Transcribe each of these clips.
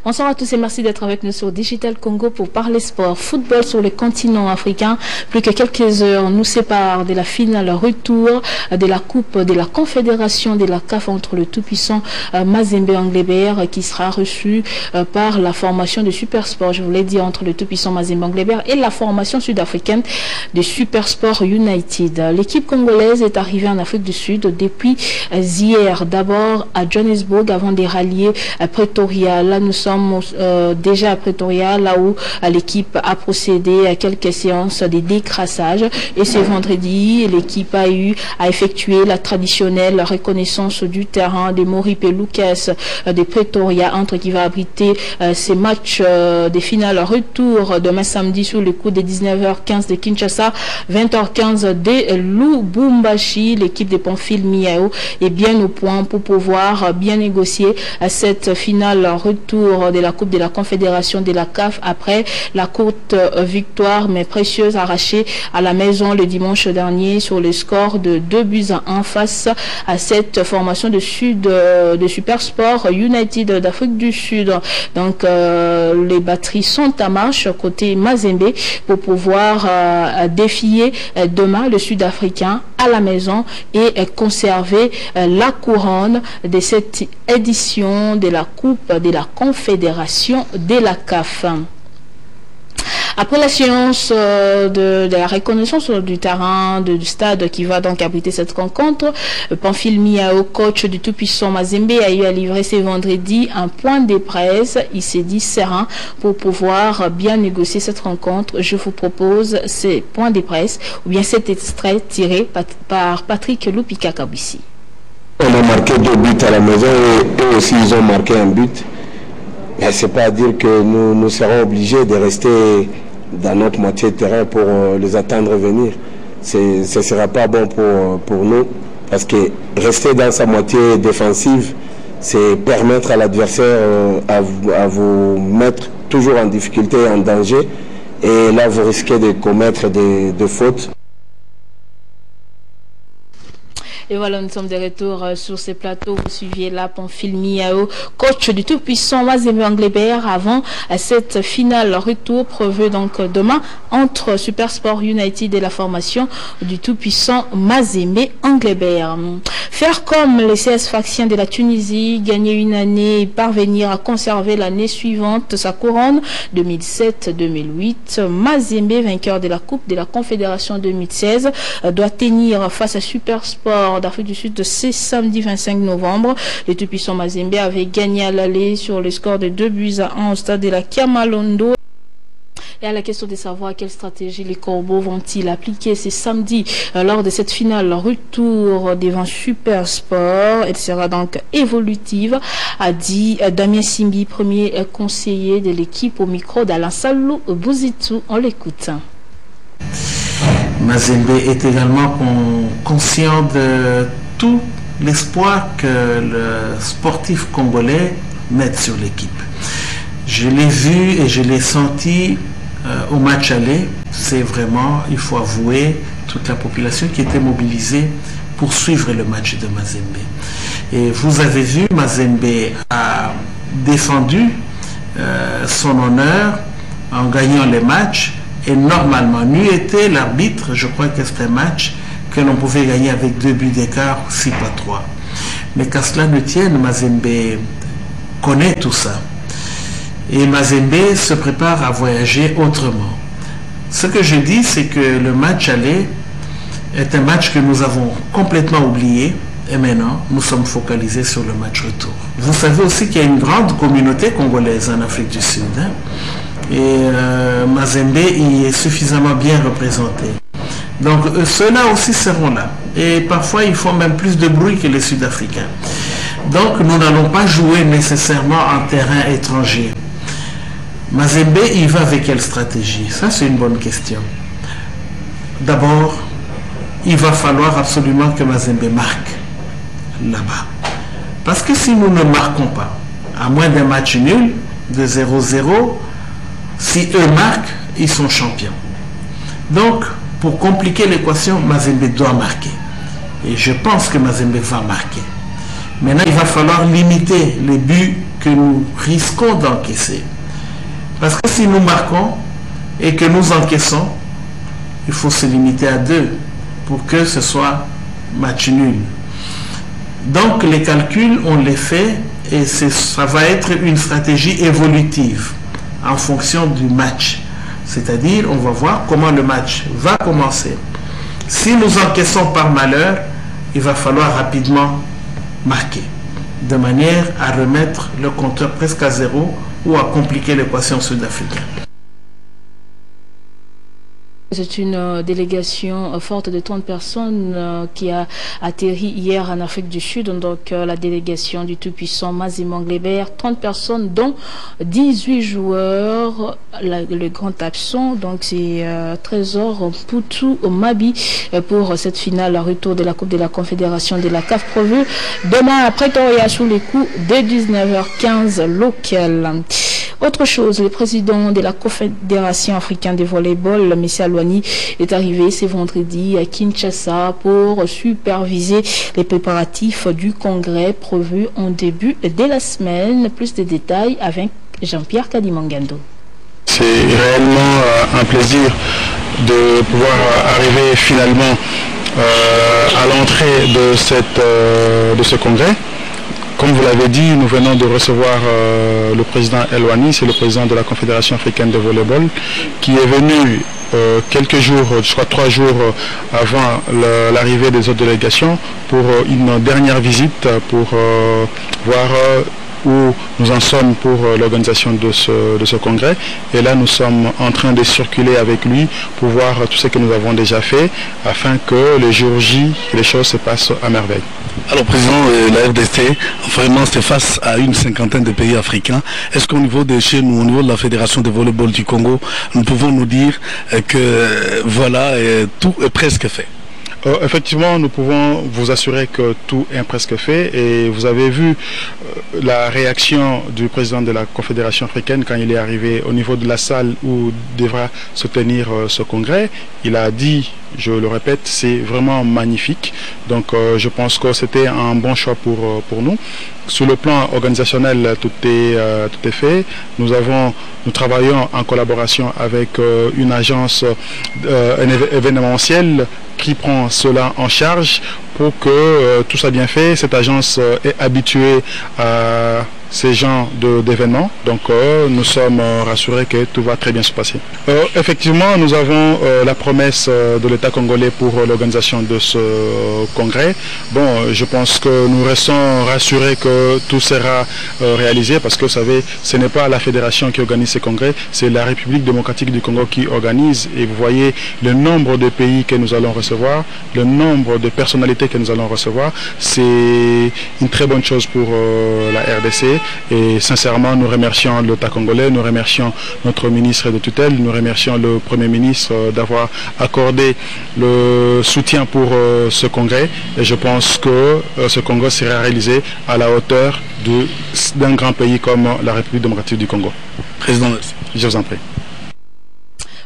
Bonsoir à tous et merci d'être avec nous sur Digital Congo pour parler sport. Football sur le continent africain. Plus que quelques heures nous séparent de la finale retour de la Coupe de la Confédération de la CAF entre le tout-puissant Mazembe Anglebert qui sera reçu par la formation de Supersport, je vous l'ai dit, entre le tout-puissant Mazembe Anglebert et la formation sud-africaine de Supersport United. L'équipe congolaise est arrivée en Afrique du Sud depuis hier, d'abord à Johannesburg avant de rallier à Pretoria. Là nous sommes déjà à Pretoria, là où l'équipe a procédé à quelques séances de décrassage, et ce vendredi l'équipe a effectué la traditionnelle reconnaissance du terrain de Moripe Lucas de Pretoria, entre qui va abriter ces matchs des finales retour demain samedi sur le coup de 19h15 de Kinshasa, 20h15 de Lubumbashi. L'équipe de Pamphile Miao est bien au point pour pouvoir bien négocier cette finale retour de la Coupe de la Confédération de la CAF après la courte victoire mais précieuse arrachée à la maison le dimanche dernier sur le score de 2-1 face à cette formation de Supersport United d'Afrique du Sud. Donc les batteries sont à marche côté Mazembe pour pouvoir défier demain le Sud-Africain à la maison et conserver la couronne de cette édition de la Coupe de la Confédération de la CAF. Après la séance de la reconnaissance du terrain du stade qui va donc abriter cette rencontre, Pamphile Miao, coach du tout-puissant Mazembe, a eu à livrer ce vendredi un point de presse. Il s'est dit serein pour pouvoir bien négocier cette rencontre. Je vous propose ces points de presse ou bien cet extrait tiré par Patrick Lupika Kabissi. On a marqué 2 buts à la maison et eux aussi ils ont marqué un but. Mais c'est pas à dire que nous serons obligés de rester dans notre moitié de terrain pour les attendre venir. Ce ne sera pas bon pour nous, parce que rester dans sa moitié défensive, c'est permettre à l'adversaire à vous mettre toujours en difficulté et en danger, et là vous risquez de commettre des fautes. Et voilà, nous sommes de retour sur ces plateaux. Vous suiviez là Pamphile Miao, coach du tout-puissant Mazembe Anglebert, avant cette finale retour prévue donc demain entre Supersport United et la formation du tout-puissant Mazembe Anglebert. Faire comme les CS Factiens de la Tunisie, gagner une année et parvenir à conserver l'année suivante sa couronne 2007-2008. Mazembe, vainqueur de la Coupe de la Confédération 2016, doit tenir face à Supersport d'Afrique du Sud ce samedi 25 novembre. Le tout-puissant Mazembe avait gagné à l'aller sur le score de 2-1 au stade de la Kiamalondo. Et à la question de savoir quelle stratégie les Corbeaux vont-ils appliquer ce samedi lors de cette finale retour devant Supersport. Elle sera donc évolutive, a dit Damien Simbi, premier conseiller de l'équipe, au micro d'Alain Salou Bouzitou. On l'écoute. Mazembe est également conscient de tout l'espoir que le sportif congolais met sur l'équipe. Je l'ai vu et je l'ai senti au match aller. C'est vraiment, il faut avouer, toute la population qui était mobilisée pour suivre le match de Mazembe. Et vous avez vu, Mazembe a défendu son honneur en gagnant les matchs. Et normalement, n'eût été l'arbitre, je crois que c'était un match que l'on pouvait gagner avec 2 buts d'écart, si pas 3. Mais qu'à cela ne tienne, Mazembe connaît tout ça. Et Mazembe se prépare à voyager autrement. Ce que je dis, c'est que le match aller est un match que nous avons complètement oublié. Et maintenant, nous sommes focalisés sur le match retour. Vous savez aussi qu'il y a une grande communauté congolaise en Afrique du Sud. Et Mazembe y est suffisamment bien représenté. Donc ceux-là aussi seront là. Et parfois ils font même plus de bruit que les Sud-Africains. Donc nous n'allons pas jouer nécessairement en terrain étranger. Mazembe, il va avec quelle stratégie? Ça c'est une bonne question. D'abord, il va falloir absolument que Mazembe marque là-bas. Parce que si nous ne marquons pas, à moins d'un match nul, de 0-0, si eux marquent, ils sont champions. Donc, pour compliquer l'équation, Mazembe doit marquer. Et je pense que Mazembe va marquer. Maintenant, il va falloir limiter les buts que nous risquons d'encaisser. Parce que si nous marquons et que nous encaissons, il faut se limiter à 2 pour que ce soit match nul. Donc les calculs, on les fait et ça va être une stratégie évolutive en fonction du match. C'est-à-dire, on va voir comment le match va commencer. Si nous encaissons par malheur, il va falloir rapidement marquer, de manière à remettre le compteur presque à 0 ou à compliquer l'équation sud-africaine. C'est une délégation forte de 30 personnes qui a atterri hier en Afrique du Sud. Donc la délégation du tout-puissant Mazimang Lebert, 30 personnes dont 18 joueurs. Le grand absent, donc c'est Trésor Poutou Mabi pour cette finale, retour de la Coupe de la Confédération de la CAF prévue demain à Pretoria sous les coups de 19h15 local. Autre chose, le président de la Confédération africaine de volleyball, M. Alouani, est arrivé ce vendredi à Kinshasa pour superviser les préparatifs du congrès prévu en début de la semaine. Plus de détails avec Jean-Pierre Kadimangando. C'est réellement un plaisir de pouvoir arriver finalement à l'entrée de ce congrès. Comme vous l'avez dit, nous venons de recevoir le président Alouani, c'est le président de la Confédération africaine de volleyball, qui est venu quelques jours, je crois 3 jours avant l'arrivée des autres délégations, pour une dernière visite, pour voir où nous en sommes pour l'organisation de ce congrès. Et là, nous sommes en train de circuler avec lui pour voir tout ce que nous avons déjà fait, afin que le jour J, les choses se passent à merveille. Alors, président, la RDC, vraiment, c'est face à une 50aine de pays africains. Est-ce qu'au niveau de chez nous, au niveau de la Fédération de volleyball du Congo, nous pouvons nous dire que voilà, tout est presque fait? Effectivement, nous pouvons vous assurer que tout est presque fait, et vous avez vu la réaction du président de la Confédération africaine quand il est arrivé au niveau de la salle où devra se tenir ce congrès. Il a dit, je le répète, c'est vraiment magnifique. Donc je pense que c'était un bon choix pour nous. Sur le plan organisationnel, tout est fait. Nous travaillons en collaboration avec une agence événementielle qui prend cela en charge pour que tout soit bien fait. Cette agence est habituée à ces genres d'événements, donc nous sommes rassurés que tout va très bien se passer. Effectivement, nous avons la promesse de l'État congolais pour l'organisation de ce congrès. Bon, je pense que nous restons rassurés que tout sera réalisé, parce que vous savez, ce n'est pas la fédération qui organise ce congrès, c'est la République démocratique du Congo qui organise, et vous voyez le nombre de pays que nous allons recevoir, le nombre de personnalités que nous allons recevoir. C'est une très bonne chose pour la RDC. Et sincèrement, nous remercions l'État congolais, nous remercions notre ministre de tutelle, nous remercions le Premier ministre d'avoir accordé le soutien pour ce congrès. Et je pense que ce congrès sera réalisé à la hauteur d'un grand pays comme la République démocratique du Congo. Président, je vous en prie.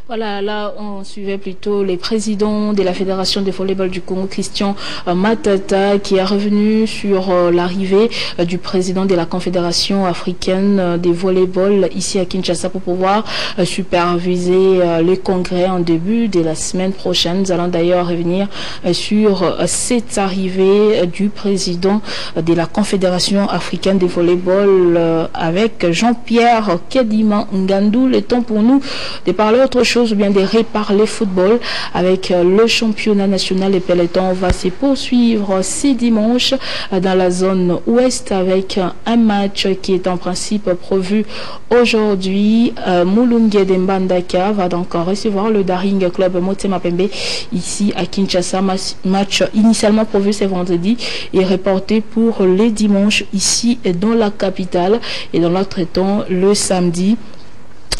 Voilà, là on suivait plutôt les présidents de la Fédération de volleyball du Congo, Christian Matata, qui est revenu sur l'arrivée du président de la Confédération africaine de volleyball ici à Kinshasa pour pouvoir superviser le congrès en début de la semaine prochaine. Nous allons d'ailleurs revenir sur cette arrivée du président de la Confédération africaine de volleyball avec Jean-Pierre Kedima Ngandou. Le temps pour nous de parler autre chose, ou bien de reparler football avec le championnat national. Et peloton va se poursuivre ce dimanche dans la zone ouest avec un match qui est en principe prévu aujourd'hui. Mulungue de Mbandaka va donc recevoir le Daring Club Motema Pembe ici à Kinshasa. Match initialement prévu ce vendredi et reporté pour les dimanches ici dans la capitale, et dans l'autre temps le samedi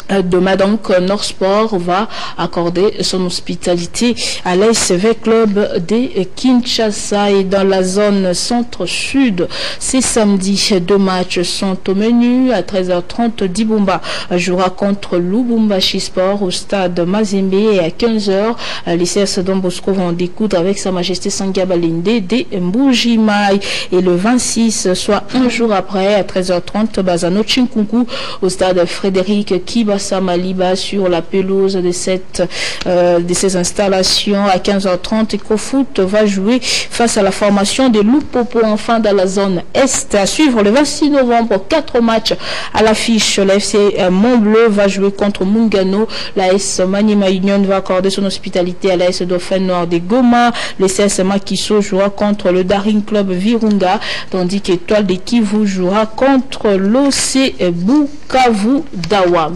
Demain donc, Nord-Sport va accorder son hospitalité à l'ASV Club de Kinshasa. Et dans la zone centre-sud, c'est samedi. 2 matchs sont au menu. À 13h30, Dibumba jouera contre Lubumbashi Sport au stade Mazembe. Et à 15h, les CS Don Bosco vont découdre avec Sa Majesté Sangya Balinde de Mbujimai. Et le 26, soit un jour après, à 13h30, Bazano Chinkunku au stade Frédéric Kiba Maliba sur la pelouse de ces installations. À 15h30, EcoFoot va jouer face à la formation de Lupopo, enfin dans la zone Est. À suivre le 26 novembre, 4 matchs à l'affiche. La FC Montbleu va jouer contre Mungano. La S Manima Union va accorder son hospitalité à la S Dauphin Noir de Goma. Le CS Makiso jouera contre le Daring Club Virunga, tandis qu'Étoile de Kivu jouera contre l'OC Bukavu Dawa.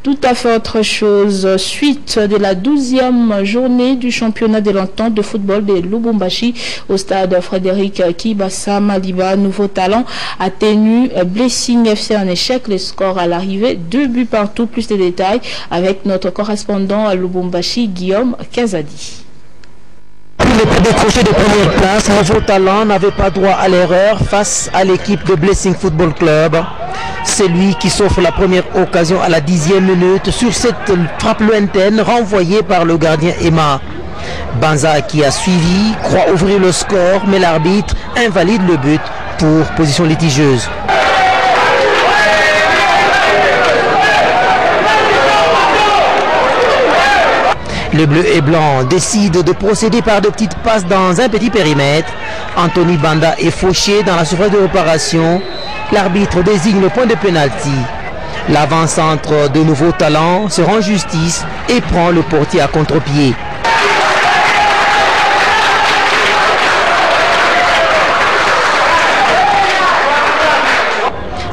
Tout à fait autre chose. Suite de la 12e journée du championnat de l'entente de football de Lubumbashi au stade Frédéric Kibasa Maliba. Nouveau talent a tenu Blessing FC en échec. Le score à l'arrivée, 2 buts partout. Plus de détails avec notre correspondant à Lubumbashi, Guillaume Kazadi. Il était décroché de première place. Nouveau talent n'avait pas droit à l'erreur face à l'équipe de Blessing Football Club. C'est lui qui s'offre la première occasion à la 10e minute sur cette frappe lointaine renvoyée par le gardien Emma. Banza qui a suivi croit ouvrir le score, mais l'arbitre invalide le but pour position litigieuse. Le bleu et blanc décide de procéder par de petites passes dans un petit périmètre. Anthony Banda est fauché dans la surface de réparation. L'arbitre désigne le point de pénalty. L'avant-centre de Nouveau Talent se rend justice et prend le portier à contre-pied.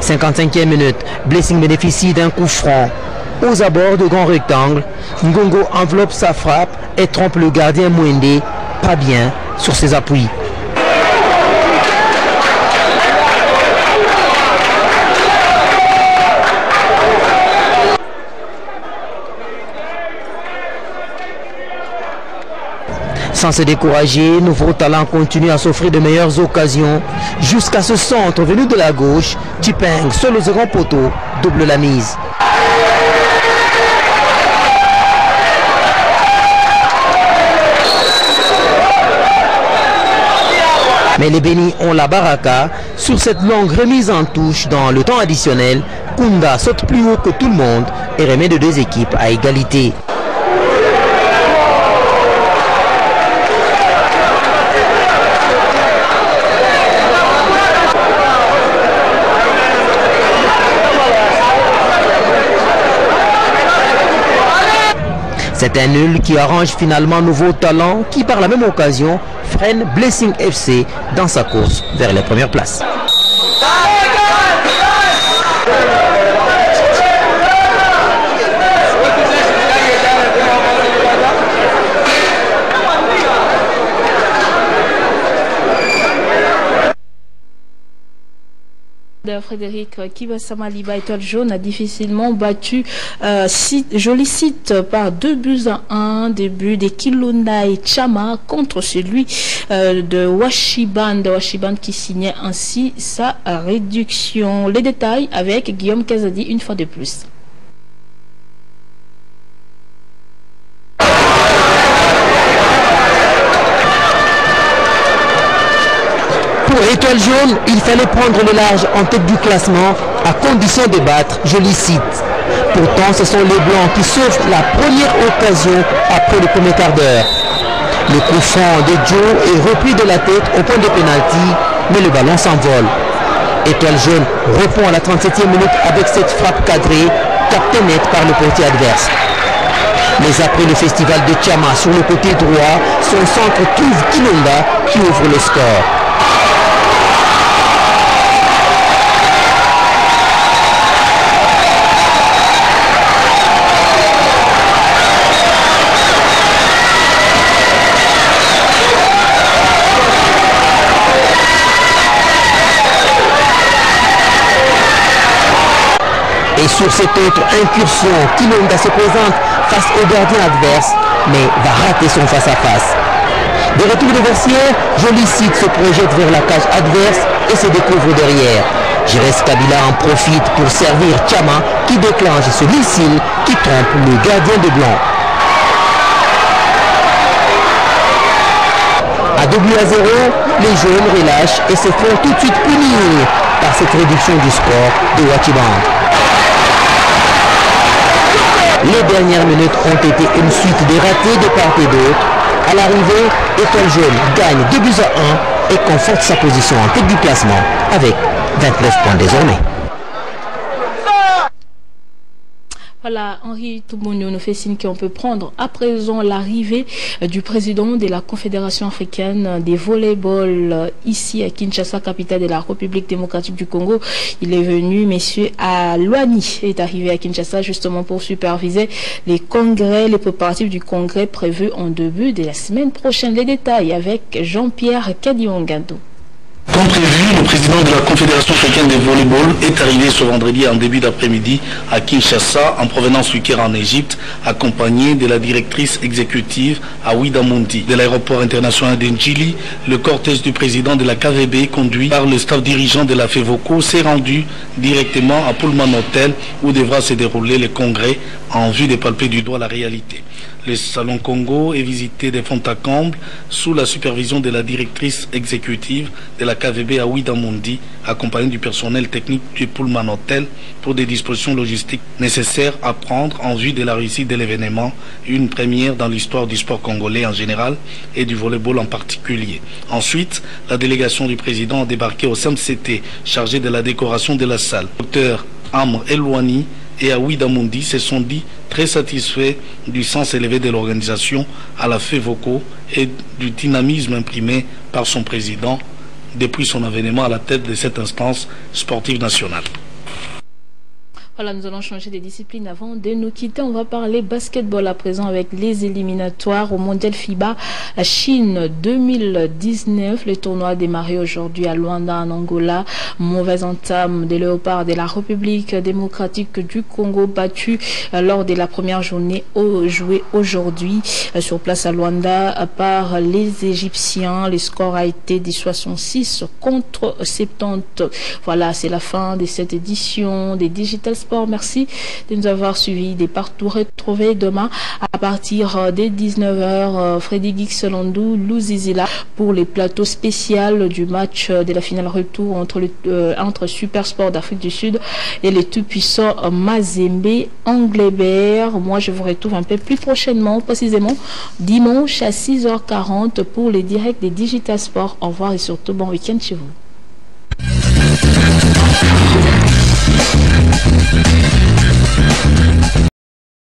« 55e minute, Blessing bénéficie d'un coup franc. Aux abords de grand rectangle, Ngongo enveloppe sa frappe et trompe le gardien Mwende, pas bien, sur ses appuis. Sans se décourager, Nouveau Talent continue à s'offrir de meilleures occasions jusqu'à ce centre venu de la gauche. Chipeng, seul au second poteau, double la mise. Mais les bénis ont la baraka. Sur cette longue remise en touche dans le temps additionnel, Kunda saute plus haut que tout le monde et remet les 2 équipes à égalité. C'est un nul qui arrange finalement Nouveau Talent qui par la même occasion freine Blessing FC dans sa course vers les premières places. Frédéric Kibasama Liba Étoile Jaune a difficilement battu Joli Site par 2 buts à 1. Début des Kilunda et Chama contre celui de Washiban qui signait ainsi sa réduction. Les détails avec Guillaume Kazadi une fois de plus. Pour Étoile Jaune, il fallait prendre le large en tête du classement à condition de battre Joli Site. Pourtant, ce sont les Blancs qui sauvent la première occasion après le premier quart d'heure. Le coup franc de Joe est repris de la tête au point de pénalty, mais le ballon s'envole. Étoile Jaune répond à la 37e minute avec cette frappe cadrée, captée net par le portier adverse. Mais après le festival de Chama sur le côté droit, son centre trouve Kilonda qui ouvre le score. Et sur cette autre incursion, Kilonda se présente face au gardien adverse, mais va rater son face-à-face. De retour de vestiaire, Jolicite se projette vers la cage adverse et se découvre derrière. Jires Kabila en profite pour servir Tchama qui déclenche ce missile qui trompe le gardien de blanc. À 2 buts à 0, les jaunes relâchent et se font tout de suite punir par cette réduction du score de Wachiban. Les dernières minutes ont été une suite de ratés de part et d'autre. À l'arrivée, Étoile Jaune gagne 2 buts à 1 et conforte sa position en tête du classement avec 29 points désormais. Voilà, Henri Toumounio nous fait signe qu'on peut prendre à présent l'arrivée du président de la Confédération africaine des volleyball ici à Kinshasa, capitale de la République démocratique du Congo. Il est venu, messieurs Alouani est arrivé à Kinshasa justement pour superviser les congrès, les préparatifs du congrès prévus en début de la semaine prochaine. Les détails avec Jean-Pierre Kadiongando. Comme prévu, le président de la Confédération africaine de volleyball est arrivé ce vendredi en début d'après-midi à Kinshasa en provenance du Caire en Égypte, accompagné de la directrice exécutive Awida Mundi. De l'aéroport international d'Ndjili, le cortège du président de la KVB, conduit par le staff dirigeant de la FEVOCO, s'est rendu directement à Pullman Hotel où devra se dérouler le congrès en vue de palper du doigt la réalité. Le Salon Congo est visité de fond en comble sous la supervision de la directrice exécutive de la KVB Awida Mundi, accompagnée du personnel technique du Pullman Hotel pour des dispositions logistiques nécessaires à prendre en vue de la réussite de l'événement, une première dans l'histoire du sport congolais en général et du volleyball en particulier. Ensuite, la délégation du président a débarqué au CMCT chargé de la décoration de la salle. Dr Amr Elouani et Awida Mundi se sont dit très satisfaits du sens élevé de l'organisation à la FEVOCO et du dynamisme imprimé par son président depuis son avènement à la tête de cette instance sportive nationale. Voilà, nous allons changer de discipline avant de nous quitter. On va parler basketball à présent avec les éliminatoires au Mondial FIBA à Chine 2019. Le tournoi a démarré aujourd'hui à Luanda en Angola. Mauvaise entame des Léopards de la République démocratique du Congo battu lors de la première journée jouée aujourd'hui sur place à Luanda par les Égyptiens. Le score a été de 66 contre 70. Voilà, c'est la fin de cette édition des Digital Sport. Merci de nous avoir suivis. Des partout retrouvés demain à partir des 19h. Freddy Gixelandou, Louzizila pour les plateaux spéciaux du match de la finale retour entre Super Sport d'Afrique du Sud et les tout-puissants Mazembe Anglebert. Moi, je vous retrouve un peu plus prochainement, précisément dimanche à 6h40 pour les directs des Digital Sport. Au revoir et surtout bon week-end chez vous.